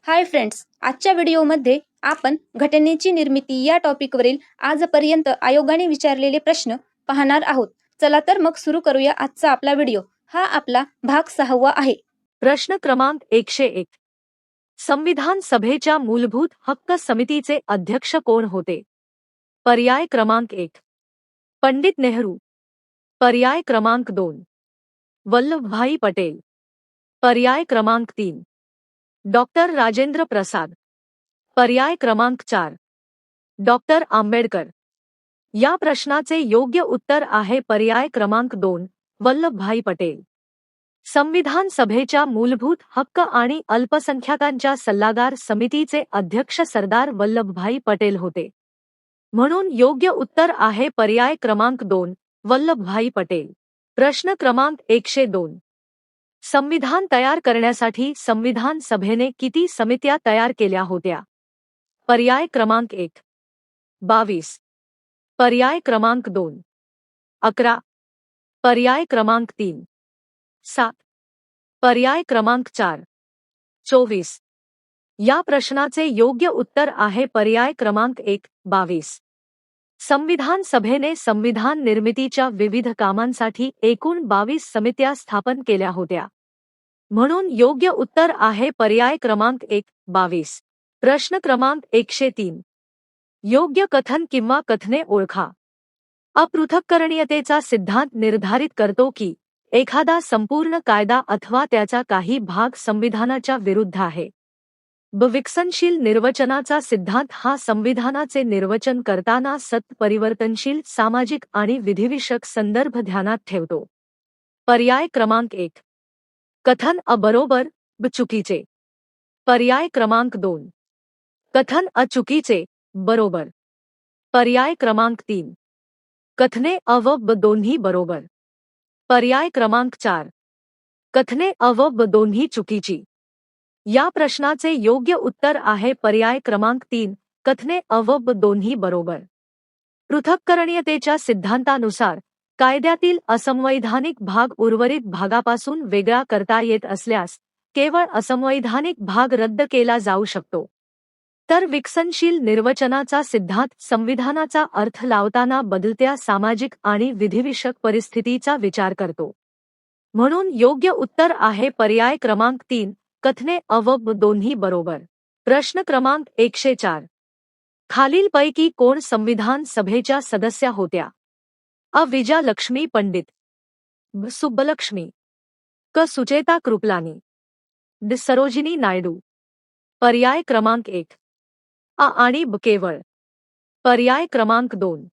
Hi friends, आजच्या व्हिडिओमध्ये आपण घटनेची निर्मिती या टॉपिकवरील आजपर्यंत आयोगाने विचारलेले प्रश्न पाहणार आहोत. चला तर मग सुरू करूया आजचा आपला व्हिडिओ. हा आपला भाग 6वा आहे. प्रश्न क्रमांक 101. संविधान सभेच्या मूलभूत हक्क समितीचे अध्यक्ष कोण होते? पर्याय क्रमांक 1 पंडित नेहरू, पर्याय क्रमांक 2 वल्लभभाई पटेल, पर्याय क्रमांक 3 डॉक्टर राजेंद्र प्रसाद, पर्याय क्रमांक 4 डॉक्टर आंबेडकर. या प्रश्नाचे योग्य उत्तर आहे पर्याय क्रमांक 2 वल्लभभाई पटेल. संविधान सभेच्या मूलभूत हक्क आणि अल्पसंख्याकांच्या सल्लागार समितीचे अध्यक्ष सरदार वल्लभभाई पटेल होते. म्हणून योग्य उत्तर आहे पर्याय क्रमांक 2 वल्लभभाई पटेल. प्रश्न क्रमांक 102. संविधान तयार करण्यासाठी संविधान सभेने किती समित्या तयार केल्या होत्या? पर्याय क्रमांक 1 22, पर्याय क्रमांक 2 11, पर्याय क्रमांक 3 7, पर्याय क्रमांक 4 24. या प्रश्नाचे योग्य उत्तर आहे पर्याय क्रमांक 1 22. संविधान सभेने संविधान निर्मितीच्या विविध कामांसाठी एकूण 22 समित्या स्थापन केल्या होत्या. म्हणून योग्य उत्तर आहे पर्याय क्रमांक 1 22. प्रश्न क्रमांक 103. योग्य कथन किंवा कथने ओळखा. अपृथक्करणीयतेचा सिद्धांत निर्धारित करतो की एखादा संपूर्ण कायदा अथवा त्याचा काही भाग संविधानाच्या विरुद्ध आहे. विकसनशील निर्वचनाचा सिद्धांत हा संविधानाचे निर्वचन करताना सतत परिवर्तनशील सामाजिक आणि विधिविषयक संदर्भ ध्यानात ठेवतो. पर्याय क्रमांक 1 कथन बरोबर चुकीचे, पर्याय क्रमांक 2 कथन चुकीचे बरोबर, पर्याय क्रमांक 3 कथने दोन्ही बरोबर, पर्याय क्रमांक 4 कथने दोन्ही चुकीची. या प्रश्नाचे योग्य उत्तर आहे पर्याय क्रमांक 3 कथने दोन्ही बरोबर. पृथक्करणीयतेच्या सिद्धांतानुसार कायद्यातील असंवैधानिक भाग उर्वरित भागापासून वेगळा करता येत असल्यास केवळ असंवैधानिक भाग रद्द केला जाऊ शकतो. तर विकसनशील निर्वचनाचा सिद्धांत संविधानाचा अर्थ लावताना बदलत्या सामाजिक आणि विधिविषयक परिस्थितीचा विचार करतो. म्हणून योग्य उत्तर आहे पर्याय क्रमांक 3 कथने दोन्ही बरोबर. प्रश्न क्रमांक 104. खालीलपैकी कोण संविधान सभेच्या सदस्या होत्या? अ. विजयालक्ष्मी पंडित, ब. सुब्बलक्ष्मी, क. सुचेता कृपलानी, ड. सरोजिनी नायडू. पर्याय क्रमांक 1 अ आणि ब केवळ, पर्याय क्रमांक 2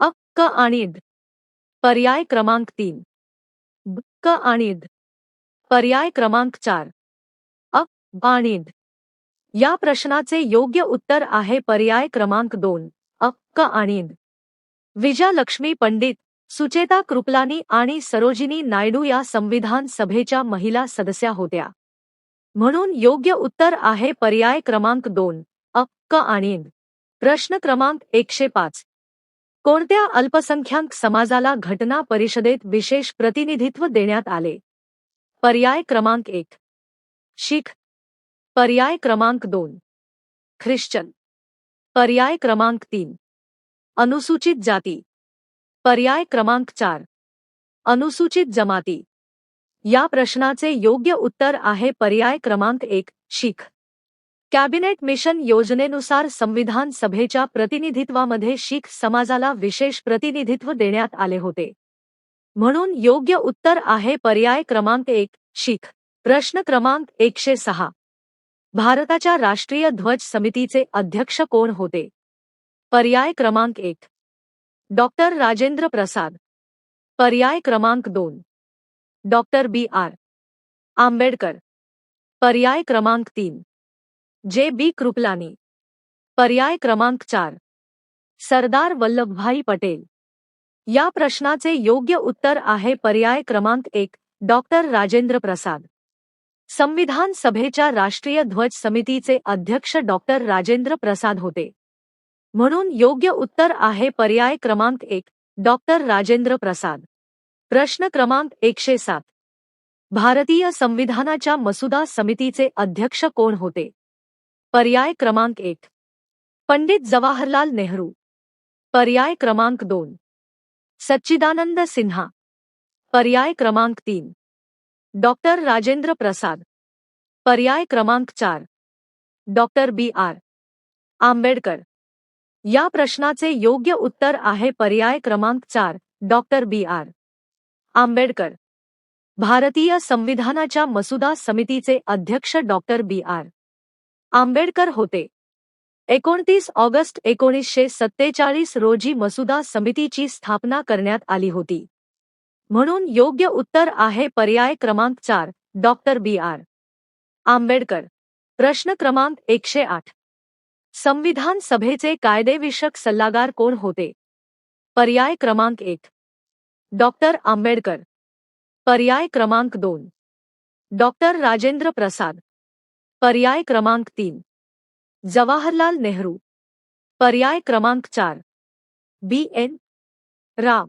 अ, क आणि ड, पर्याय क्रमांक 3 ब, क आणि ड, पर्याय क्रमांक 4 अ, ब आणि ड. या प्रश्नाचे योग्य उत्तर आहे पर्याय क्रमांक 2 अ, क आणि ड. विजयालक्ष्मी पंडित, सुचेता कृपलानी आणि सरोजिनी नायडू या संविधान सभेच्या महिला सदस्या होत्या. म्हणून योग्य उत्तर आहे पर्याय क्रमांक 2 अ, क आणि ड. प्रश्न क्रमांक 105. कोणत्या अल्पसंख्याक समाजाला घटना परिषदेत विशेष प्रतिनिधित्व देण्यात आले? पर्याय क्रमांक 1 शीख, पर्याय क्रमांक 2 ख्रिश्चन, पर्याय क्रमांक 3 अनुसूचित जाती, पर्याय क्रमांक 4 अनुसूचित जमाती. या प्रश्नाचे योग्य उत्तर आहे पर्याय क्रमांक 1 शीख. कॅबिनेट मिशन योजनेनुसार संविधान सभेच्या प्रतिनिधित्वामध्ये शीख समाजाला विशेष प्रतिनिधित्व देण्यात आले होते. म्हणून योग्य उत्तर आहे पर्याय क्रमांक 1 शीख. प्रश्न क्रमांक 106. भारताच्या राष्ट्रीय ध्वज समितीचे अध्यक्ष कोण होते? पर्याय क्रमांक 1 डॉक्टर राजेंद्र प्रसाद, पर्याय क्रमांक 2 डॉक्टर बी.आर. आंबेडकर, पर्याय क्रमांक 3 जे.बी. कृपलानी, पर्याय क्रमांक 4 सरदार वल्लभभाई पटेल. या प्रश्नाचे योग्य उत्तर आहे पर्याय क्रमांक 1 डॉक्टर राजेंद्र प्रसाद. संविधान सभेच्या राष्ट्रीय ध्वज समितीचे अध्यक्ष डॉक्टर राजेंद्र प्रसाद होते. म्हणून योग्य उत्तर आहे पर्याय क्रमांक 1 डॉक्टर राजेंद्र प्रसाद. प्रश्न क्रमांक 107. भारतीय संविधानाच्या मसुदा समितीचे अध्यक्ष कोण होते? पर्याय क्रमांक 1 पंडित जवाहरलाल नेहरू. पर्याय क्रमांक 2 सच्चिदानंद सिन्हा. पर्याय क्रमांक 3 डॉक्टर राजेंद्र प्रसाद. पर्याय क्रमांक 4 डॉक्टर B.R. आंबेडकर. या प्रश्नाचे योग्य उत्तर आहे पर्याय क्रमांक 4 डॉक्टर B.R. आंबेडकर. भारतीय संविधानाच्या मसुदा समितीचे अध्यक्ष डॉक्टर B.R. आंबेडकर होते. 29 ऑगस्ट 1947 रोजी मसुदा समितीची स्थापना करण्यात आली होती. म्हणून योग्य उत्तर आहे पर्याय क्रमांक 4 डॉक्टर B.R. आंबेडकर. प्रश्न क्रमांक 108 संविधान सभेचे कायदेविषयक सल्लागार कोण होते? पर्याय क्रमांक 1 डॉक्टर आंबेडकर. पर्याय क्रमांक 2 डॉक्टर राजेंद्र प्रसाद. पर्याय क्रमांक 3 जवाहरलाल नेहरू. पर्याय क्रमांक 4 B.N. राव.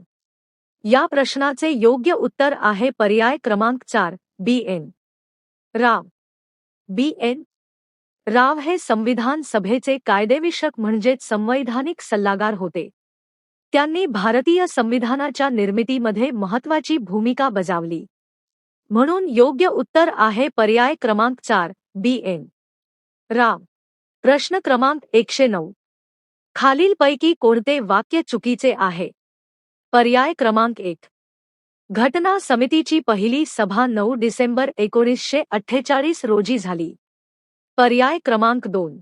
या प्रश्नाचे योग्य उत्तर आहे पर्याय क्रमांक 4 B.N. राव. B.N. राव हे संविधान सभेचे कायदेविषयक म्हणजेच संवैधानिक सल्लागार होते. त्यांनी भारतीय संविधानाच्या निर्मितीमध्ये महत्त्वाची भूमिका बजावली. म्हणून योग्य उत्तर आहे पर्याय क्रमांक 4 B.N. राव. प्रश्न क्रमांक 109 खालीलपैकी कोणते वाक्य चुकीचे आहे? पर्याय क्रमांक 1 घटना समितीची पहिली सभा 9 डिसेंबर 1948 रोजी झाली. पर्याय क्रमांक 2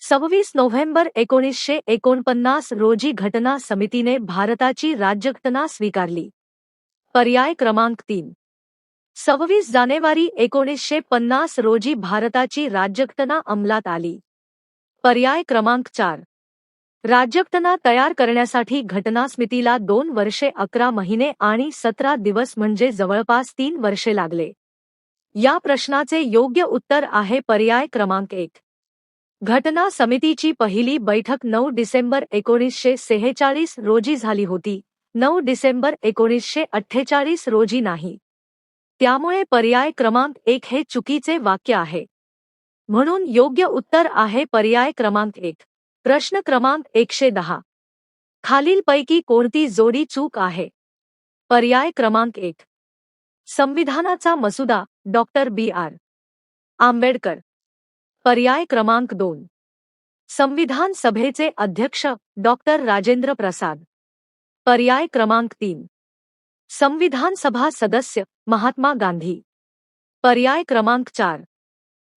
26 नोव्हेंबर 1949 रोजी घटना समितीने भारताची राज्यघटना स्वीकारली. पर्याय क्रमांक 3 26 जानेवारी 1950 रोजी भारताची राज्यघटना अंमलात आली. पर्याय क्रमांक 4 राज्यघटना तयार करण्यासाठी घटना समितीला 2 वर्षे 11 महिने आणि 17 दिवस म्हणजे जवळपास 3 वर्षे लागले. या प्रश्नाचे योग्य उत्तर आहे पर्याय क्रमांक 1 घटना समितीची पहिली बैठक 9 डिसेंबर 1946 रोजी झाली होती. 9 डिसेंबर 1948 रोजी नाही. त्यामुळे पर्याय क्रमांक 1 हे चुकीचे वाक्य आहे. म्हणून योग्य उत्तर आहे पर्याय क्रमांक 1. प्रश्न क्रमांक 110 खालीलपैकी कोणती जोडी चूक आहे? पर्याय क्रमांक 1 संविधानाचा मसुदा डॉक्टर B.R. आंबेडकर. पर्याय क्रमांक 2 संविधान सभेचे अध्यक्ष डॉक्टर राजेंद्र प्रसाद. पर्याय क्रमांक 3 संविधान सभा सदस्य महात्मा गांधी. पर्याय क्रमांक 4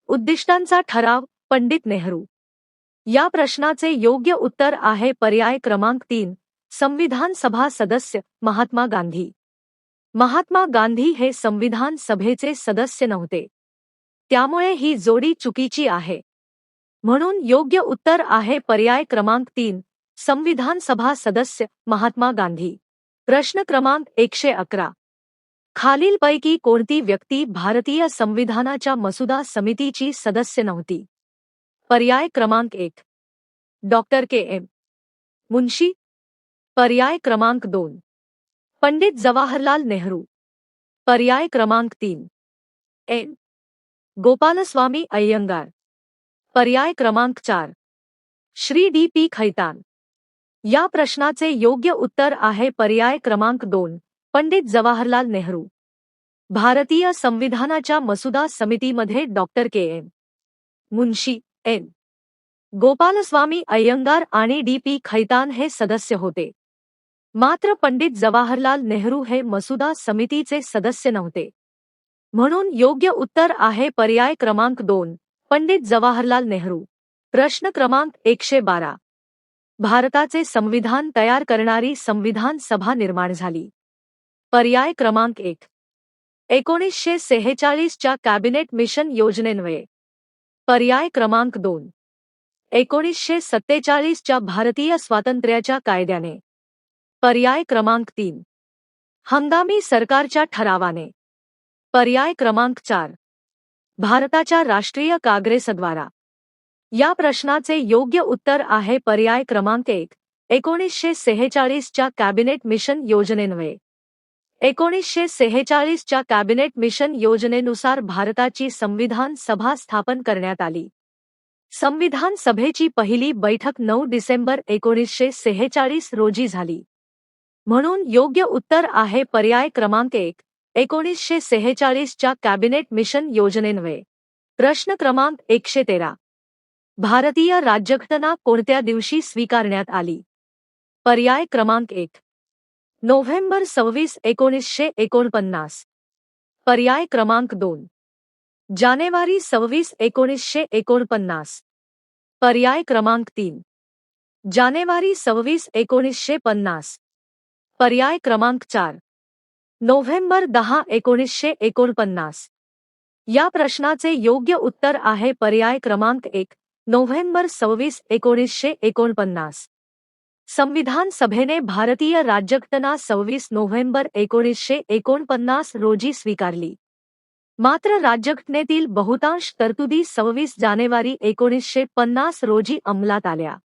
उद्दिष्टांचा ठराव पंडित नेहरू. या प्रश्नाचे योग्य उत्तर आहे पर्याय क्रमांक 3 संविधान सभा सदस्य महात्मा गांधी. महात्मा गांधी हे संविधान सभेचे सदस्य नव्हते. त्यामुळे ही जोडी चुकीची आहे. म्हणून योग्य उत्तर आहे पर्याय क्रमांक 3 संविधान सभा सदस्य महात्मा गांधी. प्रश्न क्रमांक 111 खालीलपैकी कोणती व्यक्ती भारतीय संविधानाच्या मसुदा समितीची सदस्य नव्हती? पर्याय क्रमांक 1 डॉक्टर K.M. मुन्शी. पर्याय क्रमांक 2 पंडित जवाहरलाल नेहरू. पर्याय क्रमांक 3 N. गोपालस्वामी अय्यंगार. पर्याय क्रमांक 4 श्री D.P. खैतान. या प्रश्नाचे योग्य उत्तर आहे पर्याय क्रमांक 2 पंडित जवाहरलाल नेहरू. भारतीय संविधानाच्या मसुदा समितीमध्ये डॉक्टर K.M. मुन्शी, N. गोपालस्वामी अय्यंगार आणि D.P. खैतान हे सदस्य होते. मात्र पंडित जवाहरलाल नेहरू हे मसुदा समितीचे सदस्य नव्हते. म्हणून योग्य उत्तर आहे पर्याय क्रमांक 2 पंडित जवाहरलाल नेहरू. प्रश्न क्रमांक 112 भारताचे संविधान तयार करणारी संविधान सभा निर्माण झाली. पर्याय क्रमांक 1 1946 च्या कॅबिनेट मिशन योजनेन्वये. पर्याय क्रमांक 2 1947 च्या भारतीय स्वातंत्र्याच्या कायद्याने. पर्याय क्रमांक 3 हंगामी सरकारच्या ठरावाने. पर्याय क्रमांक 4 भारताच्या राष्ट्रीय काँग्रेसद्वारा. या प्रश्नाचे योग्य उत्तर आहे पर्याय क्रमांक 1 1946 च्या कॅबिनेट मिशन योजनेन्वये. 1946 च्या कॅबिनेट मिशन योजनेनुसार भारताची संविधान सभा स्थापन करण्यात आली. संविधान सभेची पहिली बैठक 9 डिसेंबर 1946 रोजी झाली. म्हणून योग्य उत्तर आहे पर्याय क्रमांक 1, 1946 च्या कॅबिनेट मिशन योजनेन्वये. प्रश्न क्रमांक 113. भारतीय राज्यघटना कोणत्या दिवशी स्वीकारण्यात आली? पर्याय क्रमांक 1, नोव्हेंबर 26, 1949. पर्याय क्रमांक 2, जानेवारी 26, 1949. पर्याय क्रमांक 3, जानेवारी 26, 1950. पर्याय क्रमांक 4, नोव्हेंबर 10, 1949. या प्रश्नाचे योग्य उत्तर आहे पर्याय क्रमांक 1, नोव्हेंबर 26, 1949. संविधान सभेने भारतीय राज्यघटना 26 नोव्हेंबर 1949 रोजी स्वीकारली. मात्र राज्यघटनेतील बहुतांश तरतुदी 26 जानेवारी 1950 रोजी अंमलात आल्या.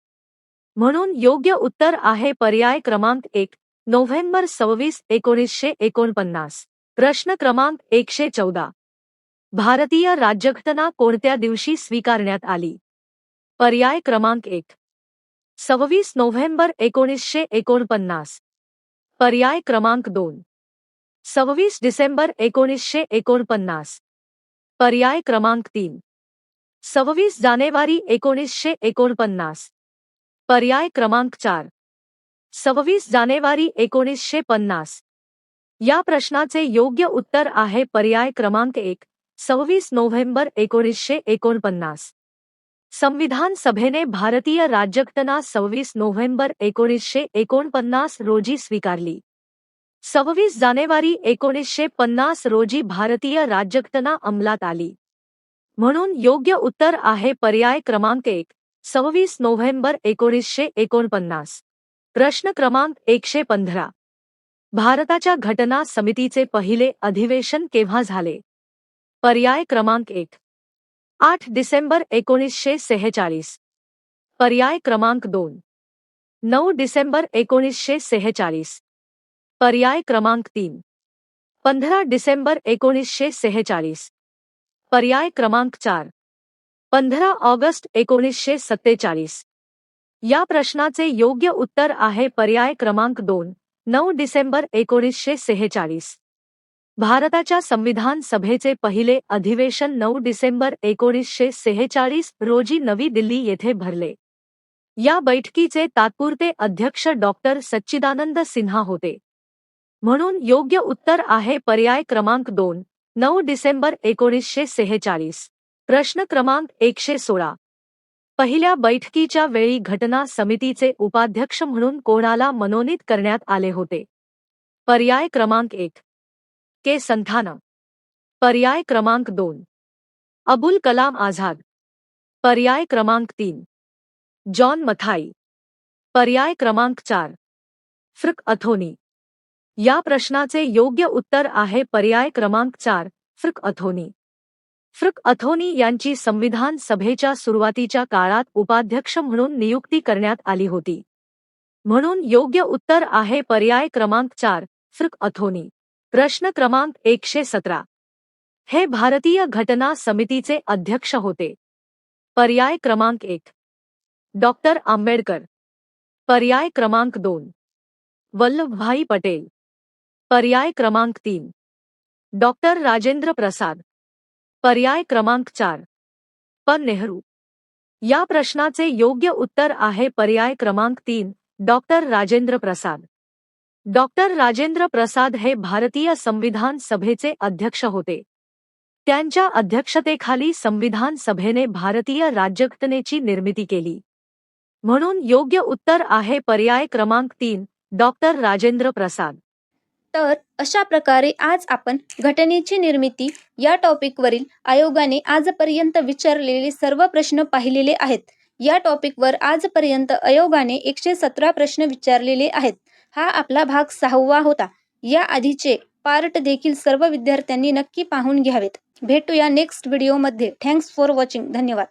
म्हणून योग्य उत्तर आहे पर्याय क्रमांक 1, नोव्हेंबर 26, 1949. प्रश्न क्रमांक 114. भारतीय राज्यघटना कोणत्या दिवशी स्वीकारण्यात आली? पर्याय क्रमांक 1, 26 नोव्हेंबर 1949. पर्याय क्रमांक 2, 26 डिसेंबर 1949. पर्याय क्रमांक 3, 26 जानेवारी 1949. पर्याय क्रमांक 4, 26 जानेवारी 1950. या प्रश्नाचे योग्य उत्तर आहे पर्याय क्रमांक 1, 26 नोव्हेंबर 1949. संविधान सभेने भारतीय राज्यघटना 26 नोव्हेंबर 1949 रोजी स्वीकारली. 26 जानेवारी 1950 रोजी भारतीय राज्यघटना अंमलात आली. म्हणून योग्य उत्तर आहे पर्याय क्रमांक 1, 26 नोव्हेंबर 1949. प्रश्न क्रमांक 115. भारताच्या घटना समितीचे पहिले अधिवेशन केव्हा झाले? पर्याय क्रमांक 1, 8 डिसेंबर 1946. पर्याय क्रमांक 2, 9 डिसेंबर 1946. पर्याय क्रमांक 3, 15 डिसेंबर 1946. पर्याय क्रमांक 4, 15 ऑगस्ट 1947. या प्रश्नाचे योग्य उत्तर आहे पर्याय क्रमांक 2, 9 डिसेंबर 1946. भारताच्या संविधान सभेचे पहिले अधिवेशन 9 डिसेंबर 1946 रोजी नवी दिल्ली येथे भरले. या बैठकीचे तात्पुरते अध्यक्ष डॉक्टर सच्चिदानंद सिन्हा होते. म्हणून योग्य उत्तर आहे पर्याय क्रमांक 2, 9 डिसेंबर 1946. प्रश्न क्रमांक 116. पहिल्या बैठकीच्या वेळी घटना समितीचे उपाध्यक्ष म्हणून कोणाला मनोनीत करण्यात आले होते? पर्याय क्रमांक 1, के संथाना. पर्याय क्रमांक 2, अबुल कलाम आझाद. पर्याय क्रमांक 3, जॉन मथाई. पर्याय क्रमांक 4, फ्रिक अथोनी. या प्रश्नाचे योग्य उत्तर आहे पर्याय क्रमांक 4, फ्रिक अथोनी. फ्रिक अथोनी यांची संविधान सभेच्या सुरुवातीच्या काळात उपाध्यक्ष म्हणून नियुक्ती करण्यात आली होती. म्हणून योग्य उत्तर आहे पर्याय क्रमांक 4, फ्रिक अथोनी. प्रश्न क्रमांक 117. हे भारतीय घटना समितीचे अध्यक्ष होते. पर्याय क्रमांक 1, डॉक्टर आंबेडकर. पर्याय क्रमांक 2, वल्लभभाई पटेल. पर्याय क्रमांक 3, डॉक्टर राजेंद्र प्रसाद. पर्याय क्रमांक 4, पं. नेहरू. या प्रश्नाचे योग्य उत्तर आहे पर्याय क्रमांक 3, डॉक्टर राजेंद्र प्रसाद. डॉक्टर राजेंद्र प्रसाद हे भारतीय संविधान सभेचे अध्यक्ष होते. त्यांच्या अध्यक्षतेखाली संविधान सभेने भारतीय राज्यघटनेची निर्मिती केली. म्हणून योग्य उत्तर आहे पर्याय क्रमांक 3, डॉक्टर राजेंद्र प्रसाद. तर अशा प्रकारे आज आपण घटनेची निर्मिती या टॉपिकवरील आयोगाने आजपर्यंत विचारलेले सर्व प्रश्न पाहिलेले आहेत. या टॉपिकवर आजपर्यंत आयोगाने 117 प्रश्न विचारलेले आहेत. हा आपला भाग 6वा होता. या आधीचे पार्ट देखील सर्व विद्यार्थ्यांनी नक्की पाहून घ्यावेत. भेटूया नेक्स्ट व्हिडिओमध्ये. Thanks for watching. धन्यवाद.